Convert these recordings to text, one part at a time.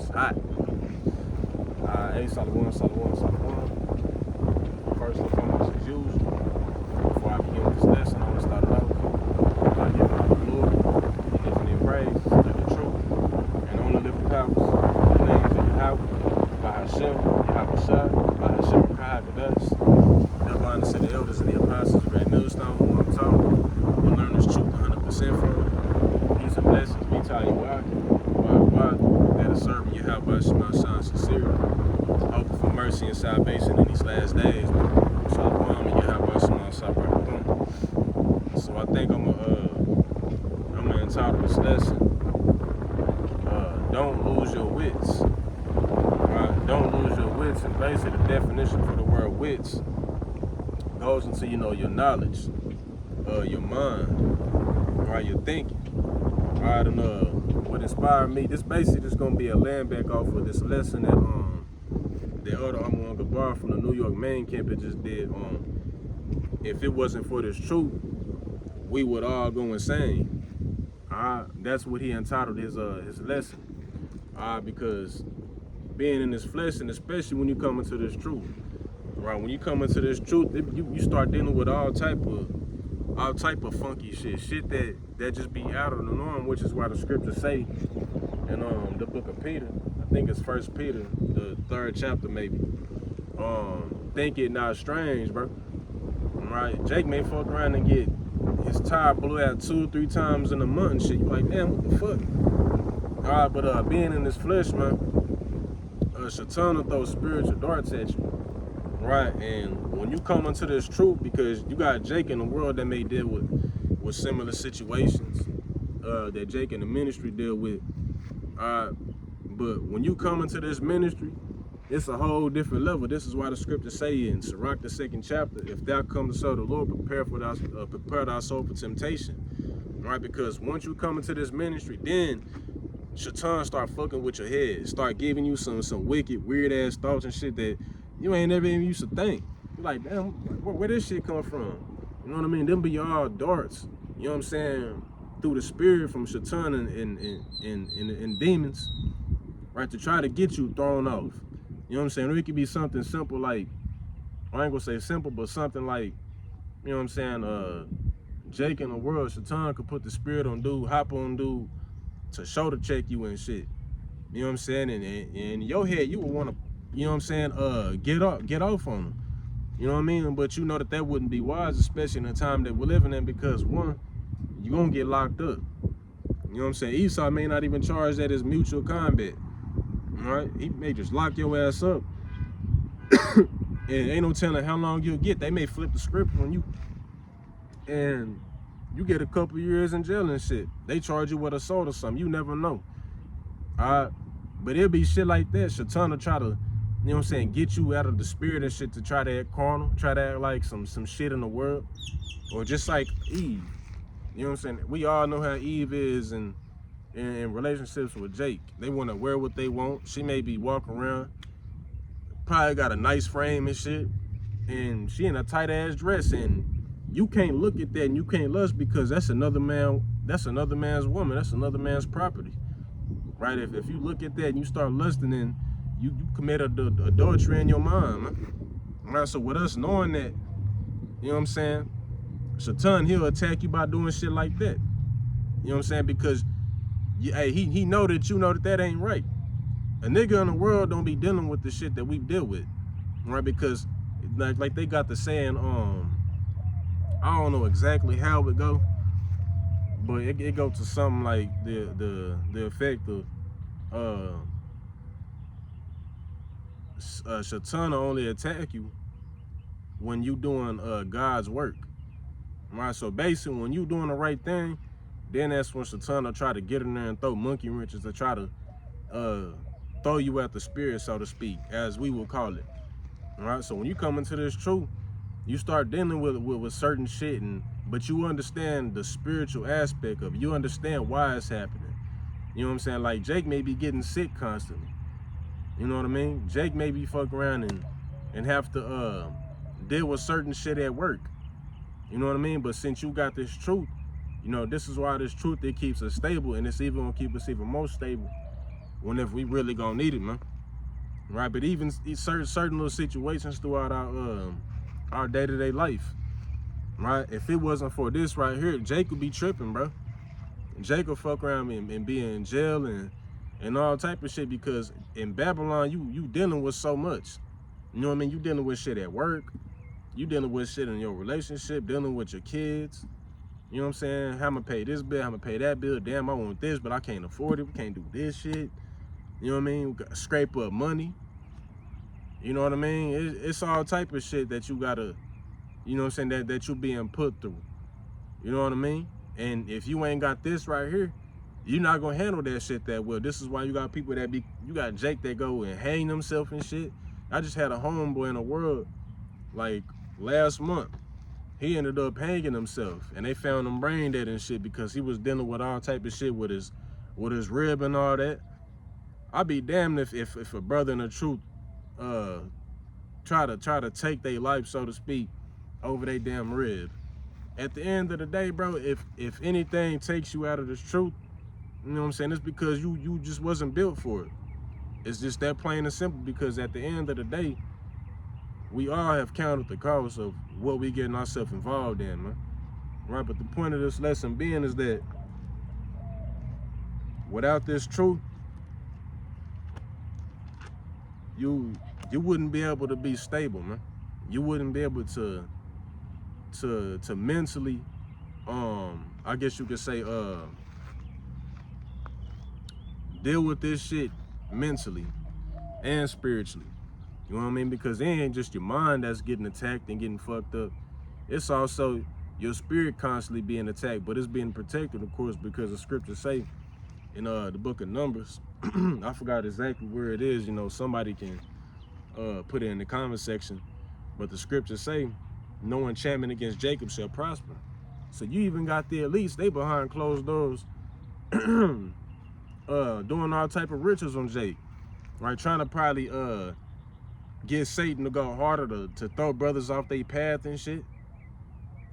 It's hot. Hey, Salawam. First and foremost, as usual, before I begin with this lesson, I want to start it out. I give my Lord and infinite praise to the truth and only living powers. The names of Yahweh, by Hashem, Yahweh Shai, by Hashem Rakah Kadas. That line to the elders and the apostles, Red Millstone, who I'm talking. You learn this truth 100% from. Peace and blessings. We tell you why. That is serving Yahweh Shema Shai sincerely. Hoping for mercy and salvation in these last days. Shalom and Yahweh Shema Shai. So I think I'm gonna entitle this lesson, Don't Lose Your Wits. Right? Don't lose your wits. And basically the definition for the word wits goes into, your knowledge, your mind, right, your thinking. Right, and what inspired me, this basically just gonna be a land back off of this lesson that other Amon Gabar from the New York main campus just did. If it wasn't for this truth, we would all go insane. That's what he entitled his lesson. Because being in this flesh, and especially when you come into this truth, right? When you come into this truth, you start dealing with all type of funky shit that just be out of the norm, which is why the scriptures say in the book of Peter, I think it's 1 Peter, the 3rd chapter maybe. Think it not strange, bro. Right? Jake may fuck around and get his tire blew out 2 or 3 times in a month and shit. You like, damn, what the fuck? Alright, but being in this flesh, man, Shaitan will throw spiritual darts at you. Right? And when you come into this truth, because you got Jake in the world that may deal with similar situations that Jake in the ministry deal with. But when you come into this ministry, it's a whole different level. This is why the scriptures say in Sirach, the 2nd chapter, if thou come to serve the Lord, prepare thy soul for temptation. Right? Because once you come into this ministry, then Shaitan start fucking with your head, start giving you some wicked, weird ass thoughts and shit that you ain't never even used to think. You're like, damn, where this shit come from? You know what I mean? Them be all darts, you know what I'm saying, through the spirit from Shaitan and demons, right, to try to get you thrown off. You know what I'm saying? Or it could be something simple like, I ain't gonna say simple, but something like, you know what I'm saying, Jake in the world, Shaitan could put the spirit on dude, hop on dude to shoulder check you and shit. You know what I'm saying? And in your head, you would want to, you know what I'm saying, get off on them. You know what I mean? But you know that wouldn't be wise, especially in the time that we're living in, because one, you're gonna get locked up. You know what I'm saying? Esau may not even charge that as mutual combat. Right? He may just lock your ass up. And ain't no telling how long you'll get. They may flip the script on you and you get a couple years in jail and shit. They charge you with assault or something. You never know. But it'll be shit like that. Shaitan will try to, you know what I'm saying, get you out of the spirit and shit to try to act carnal, try to act like some shit in the world. Or just like Eve. You know what I'm saying? We all know how Eve is in relationships with Jake. They want to wear what they want. She may be walking around, probably got a nice frame and shit, and she in a tight ass dress, and you can't look at that and you can't lust, because that's another man's woman, that's another man's property. Right? If you look at that and you start lusting, then you commit adultery in your mind, man. Right? So with us knowing that, you know what I'm saying, Shaitan, he'll attack you by doing shit like that. You know what I'm saying? Because he know that ain't right. A nigga in the world don't be dealing with the shit that we deal with, right? Because like they got the saying, I don't know exactly how it go, but it go to something like the effect of Shaitan only attack you when you doing God's work, right? So basically, when you doing the right thing, then that's when Shaitan will try to get in there and throw monkey wrenches to try to throw you at the spirit, so to speak, as we will call it. All right. So when you come into this truth, you start dealing with certain shit, but you understand the spiritual aspect of it. You understand why it's happening. You know what I'm saying? Like Jake may be getting sick constantly. You know what I mean? Jake may be fuck around and have to deal with certain shit at work. You know what I mean? But since you got this truth, you know, this is why this truth, it keeps us stable, and it's even gonna keep us even more stable whenever we really gonna need it, man. Right? But even certain little situations throughout our day-to-day life, right? If it wasn't for this right here, Jake would be tripping, bro. Jake will fuck around and be in jail and all type of shit, because in Babylon, you dealing with so much. You know what I mean? You dealing with shit at work. You dealing with shit in your relationship, dealing with your kids. You know what I'm saying? How I'm gonna pay this bill, how I'm gonna pay that bill. Damn, I want this, but I can't afford it. We can't do this shit. You know what I mean? We gotta scrape up money. You know what I mean? It's all type of shit that you gotta, you know what I'm saying, that you being put through. You know what I mean? And if you ain't got this right here, you're not gonna handle that shit that well. This is why you got people that you got Jake that go and hang themselves and shit. I just had a homeboy in the world, like last month. He ended up hanging himself, and they found him brain dead and shit because he was dealing with all type of shit with his rib and all that. I'd be damned if a brother in the truth try to take their life, so to speak, over their damn rib. At the end of the day, bro, if anything takes you out of this truth, you know what I'm saying, it's because you just wasn't built for it. It's just that plain and simple, because at the end of the day, we all have counted the cost of what we getting ourselves involved in, man. Right? But the point of this lesson being is that without this truth, you wouldn't be able to be stable, man. You wouldn't be able to mentally, I guess you could say, deal with this shit mentally and spiritually. You know what I mean? Because it ain't just your mind that's getting attacked and getting fucked up. It's also your spirit constantly being attacked, but it's being protected, of course, because the scriptures say in the book of Numbers, I forgot exactly where it is, you know, somebody can put it in the comment section, but the scriptures say, no enchantment against Jacob shall prosper. So you even got the elites, they behind closed doors, doing all type of rituals on Jake, right? Trying to probably get Satan to go harder to throw brothers off their path and shit.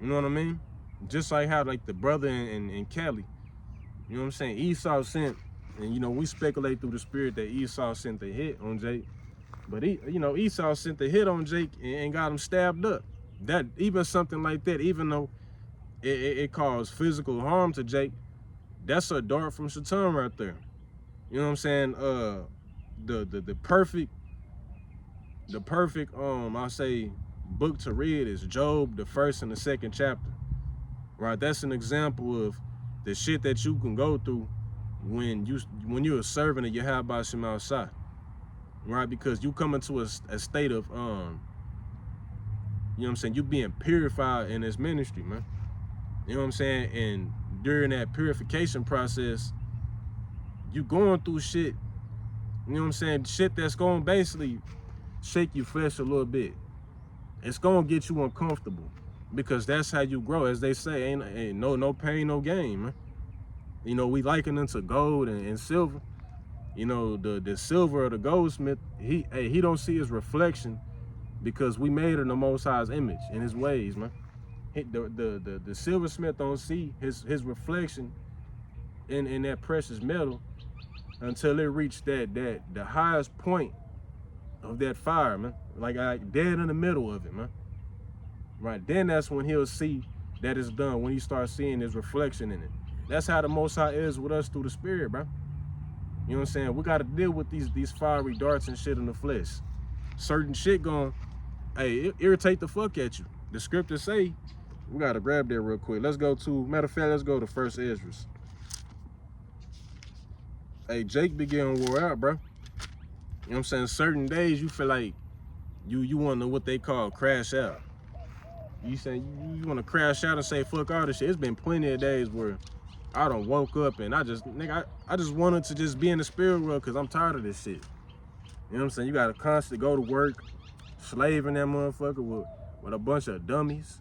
You know what I mean? Just like how like the brother in Cali, you know what I'm saying? Esau sent, and you know, we speculate through the spirit that Esau sent the hit on Jake. But Esau sent the hit on Jake and got him stabbed up. That even something like that, even though it caused physical harm to Jake, that's a dart from Satan right there. You know what I'm saying? The perfect I say book to read is Job, the 1st and the 2nd chapter. Right? That's an example of the shit that you can go through when you're a servant of Yahweh Shema Shai. Right? Because you come into a state of you know what I'm saying, you being purified in this ministry, man. You know what I'm saying? And during that purification process, you going through shit, you know what I'm saying, shit that's going to basically shake your flesh a little bit. It's going to get you uncomfortable, because that's how you grow. As they say, ain't no pain, no gain, man. You know, we liken it to gold and silver. You know, the silver or the goldsmith, he don't see his reflection, because we made in the Most High's image, in his ways, man. The silversmith don't see his reflection in that precious metal until it reached the highest point of that fire, man. Like dead in the middle of it, man. Right, then that's when he'll see that it's done, when he starts seeing his reflection in it. That's how the Most High is with us through the spirit, bro. You know what I'm saying? We got to deal with these fiery darts and shit in the flesh. Certain shit going, it irritate the fuck at you. The scriptures say, we got to grab that real quick. Let's go to, matter of fact, let's go to 1st Ezra. Hey, Jake be getting wore out, bro. You know what I'm saying? Certain days you feel like you want to what they call crash out. You say you want to crash out and say fuck all this shit. It's been plenty of days where I done woke up and I just wanted to just be in the spirit world, because I'm tired of this shit. You know what I'm saying? You got to constantly go to work, slaving that motherfucker with a bunch of dummies,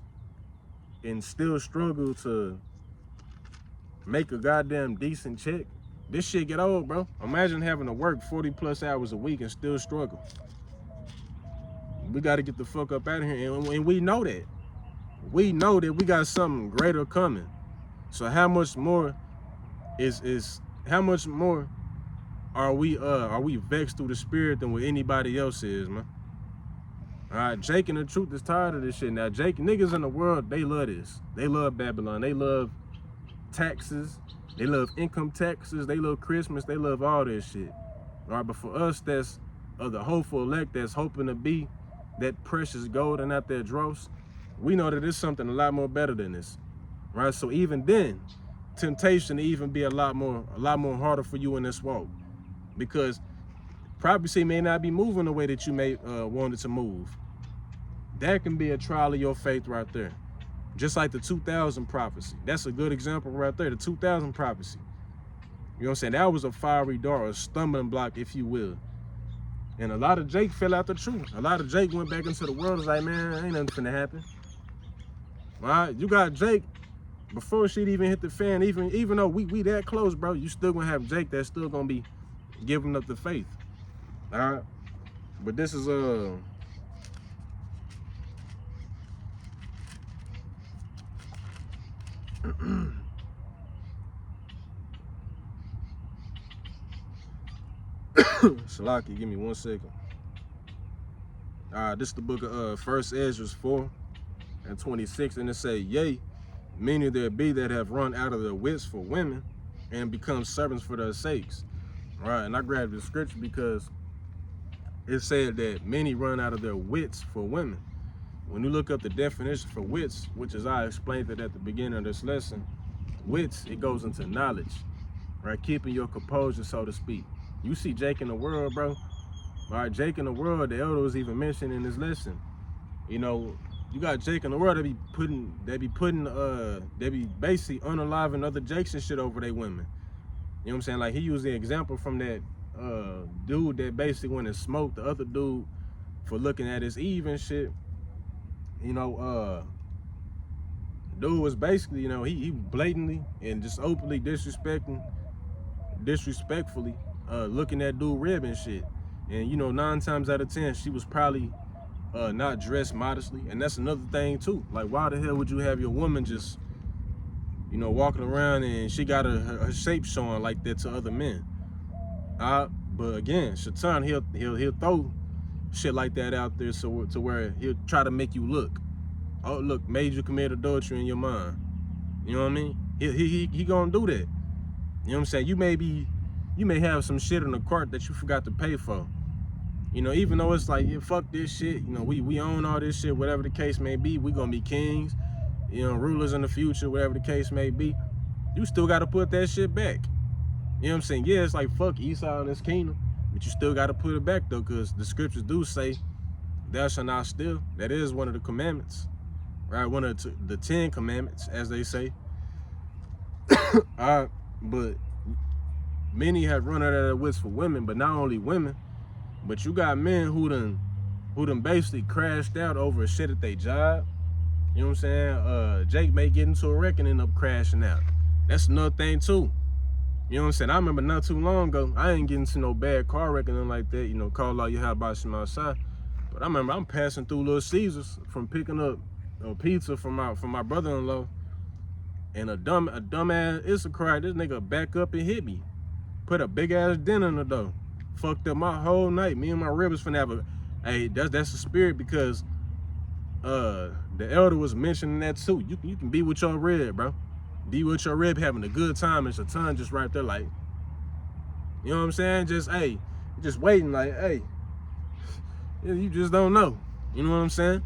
and still struggle to make a goddamn decent check. This shit get old, bro. Imagine having to work 40 plus hours a week and still struggle. We got to get the fuck up out of here, and we know that. We know that we got something greater coming. So how much more is are we vexed through the spirit than what anybody else is, man? All right, Jake and the Truth is tired of this shit. Now, Jake, niggas in the world, they love this. They love Babylon. They love taxes. They love income taxes. They love Christmas. They love all this shit. All right, but for us, that's the hopeful elect that's hoping to be that precious gold and not that dross, we know that it's something a lot more better than this, right? So even then, temptation to even be a lot more harder for you in this walk, because prophecy may not be moving the way that you may want it to move. That can be a trial of your faith right there. Just like the 2000 prophecy. That's a good example right there, the 2000 prophecy. You know what I'm saying? That was a fiery dart, a stumbling block, if you will. And a lot of Jake fell out the truth. A lot of Jake went back into the world and was like, man, ain't nothing finna happen. All right, you got Jake, before shit even hit the fan, even though we that close, bro, you still gonna have Jake that's still gonna be giving up the faith. All right, but this is Salaki, give me 1 second. This is the book of 1 Ezra 4:26, and it say, yea, many there be that have run out of their wits for women and become servants for their sakes. All right, and I grabbed the scripture because it said that many run out of their wits for women. When you look up the definition for wits, which is I explained it at the beginning of this lesson, wits, it goes into knowledge, right? Keeping your composure, so to speak. You see Jake in the world, bro. All right, Jake in the world, the elder was even mentioned in this lesson. You know, you got Jake in the world, they be basically unaliving other Jakes and shit over their women. You know what I'm saying? Like, he used the example from that dude that basically went and smoked the other dude for looking at his Eve and shit. You know, dude was basically, you know, he blatantly and just openly disrespectfully looking at dude rib and shit. And you know, 9 times out of 10, she was probably not dressed modestly. And that's another thing too. Like, why the hell would you have your woman just, you know, walking around and she got her shape showing like that to other men? But again, Shaitan, he'll throw shit like that out there to where he'll try to make you look. Oh, look, made you commit adultery in your mind. You know what I mean? He gonna do that. You know what I'm saying? You may have some shit in the cart that you forgot to pay for. You know, even though it's like, yeah, fuck this shit, you know, we own all this shit, whatever the case may be, we gonna be kings, you know, rulers in the future, whatever the case may be, you still gotta put that shit back. You know what I'm saying? Yeah, it's like, fuck Esau and his kingdom, but you still gotta put it back though, because the scriptures do say, thou shalt not steal. That is one of the commandments, right? One of the 10 commandments, as they say. But many have run out of their wits for women, but not only women, but you got men who done basically crashed out over shit at their job. You know what I'm saying? Jake may get into a wreck and end up crashing out. That's another thing too. You know what I'm saying? I remember not too long ago, I ain't getting into no bad car wreck or nothing like that, you know, call out your how about some outside. But I remember I'm passing through Little Caesars from picking up pizza from my brother-in-law, and a dumbass Issachar, this nigga back up and hit me. Put a big ass dent in the door. Fucked up my whole night. Me and my rib was finna have a, hey, that's the spirit, because the elder was mentioning that too. You can be with your rib, bro. Be with your rib having a good time, and Shaitan just right there like, you know what I'm saying? Just, hey, just waiting like, hey, you just don't know. You know what I'm saying?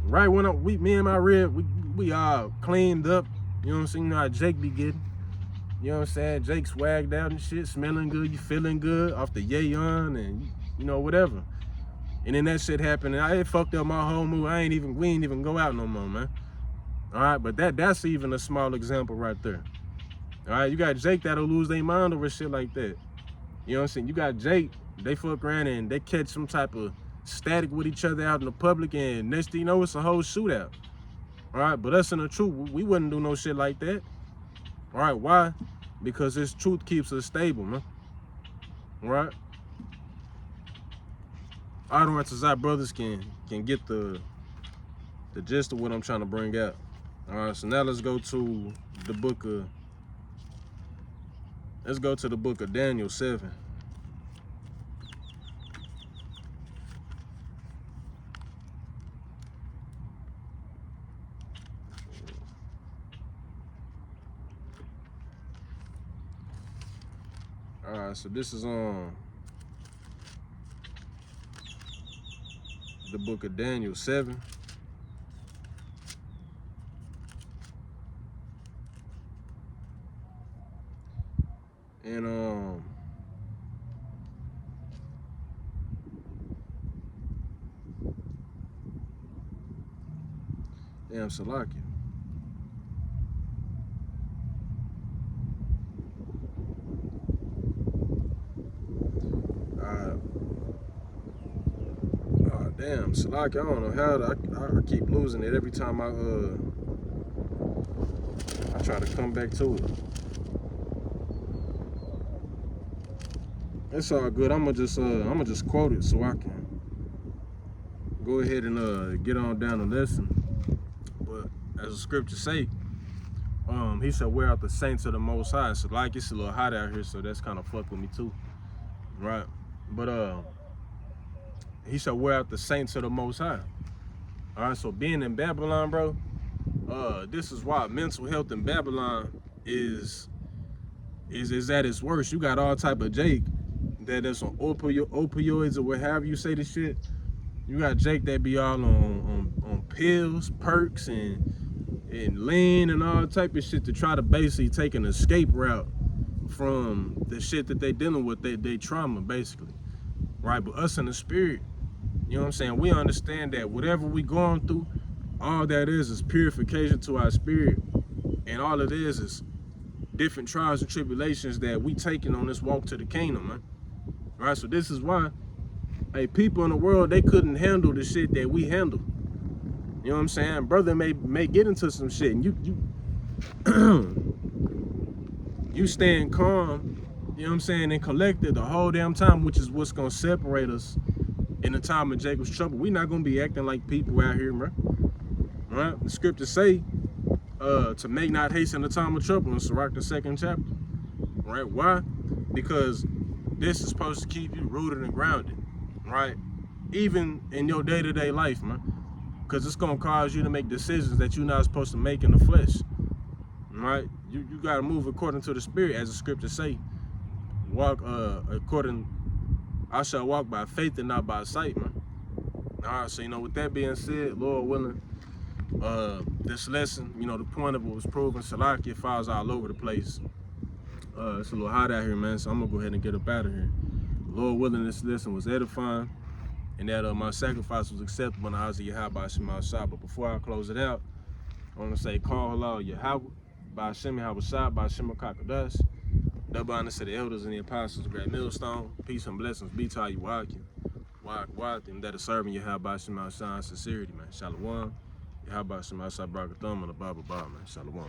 Right when me and my rib, we all cleaned up. You know what I'm saying? You know how Jake be getting. You know what I'm saying? Jake swagged out and shit, smelling good, you feeling good off the yay on and, you know, whatever. And then that shit happened, and it fucked up my whole mood. We ain't even go out no more, man. All right, but that's even a small example right there. All right, you got Jake that'll lose their mind over shit like that. You know what I'm saying? You got Jake, they fuck around and they catch some type of static with each other out in the public, and next thing you know, it's a whole shootout. All right, but us in the truth, we wouldn't do no shit like that. All right, why? Because this truth keeps us stable, man. All right? All the Rantzazai brothers can get the gist of what I'm trying to bring out. All right, so now let's go to the book of Daniel 7. Alright, so this is the book of Daniel 7. And damn, Salakia. Damn, Salakia, I don't know how I keep losing it every time I try to come back to it. It's all good. I'ma just quote it so I can go ahead and get on down the lesson. But as the scriptures say, he said, wear out the saints of the Most High. So like, it's a little hot out here, so that's kind of fuck with me too, right? But he said, wear out the saints of the Most High. All right, so being in Babylon, bro, this is why mental health in Babylon is at its worst. You got all type of Jake that is on opioids or what have you say the shit. You got Jake that be all on pills, perks, and lean and all type of shit to try to basically take an escape route from the shit that they dealing with, they trauma basically, right? But us in the spirit, you know what I'm saying, we understand that whatever we going through, all that is purification to our spirit, and all it is different trials and tribulations that we taking on this walk to the kingdom, man. Right? So this is why, hey, people in the world, they couldn't handle the shit that we handle. You know what I'm saying? Brother may get into some shit, and you staying calm, you know what I'm saying, and collected the whole damn time, which is what's gonna separate us in the time of Jacob's trouble. We not gonna be acting like people out here, bro. Right? The scriptures say to make not haste in the time of trouble in Sirach, the 2nd chapter. Right? Why? Because this is supposed to keep you rooted and grounded, right? Even in your day-to-day life, man. Because it's gonna cause you to make decisions that you're not supposed to make in the flesh. Right? You gotta move according to the spirit, as the scriptures say. Walk I shall walk by faith and not by sight, man. Alright, so with that being said, Lord willing, this lesson, the point of it was proven. Salakia files all over the place. It's a little hot out here, man, so I'm gonna go ahead and get up out of here. Lord willing, this lesson was edifying, and that my sacrifice was acceptable in the eyes of Yahweh Shema Shah. But before I close it out, I want to say, call Allah Yahweh, by Shem Yahweh by Shem Kakadash. Double honor to the elders and the apostles of Great Millstone. Peace and blessings be to you, walking, and that is serving Yahweh Shema Shah in sincerity, man. Shalom. Yahweh Shema Shah Brakatham and the Baba, man. Shalom.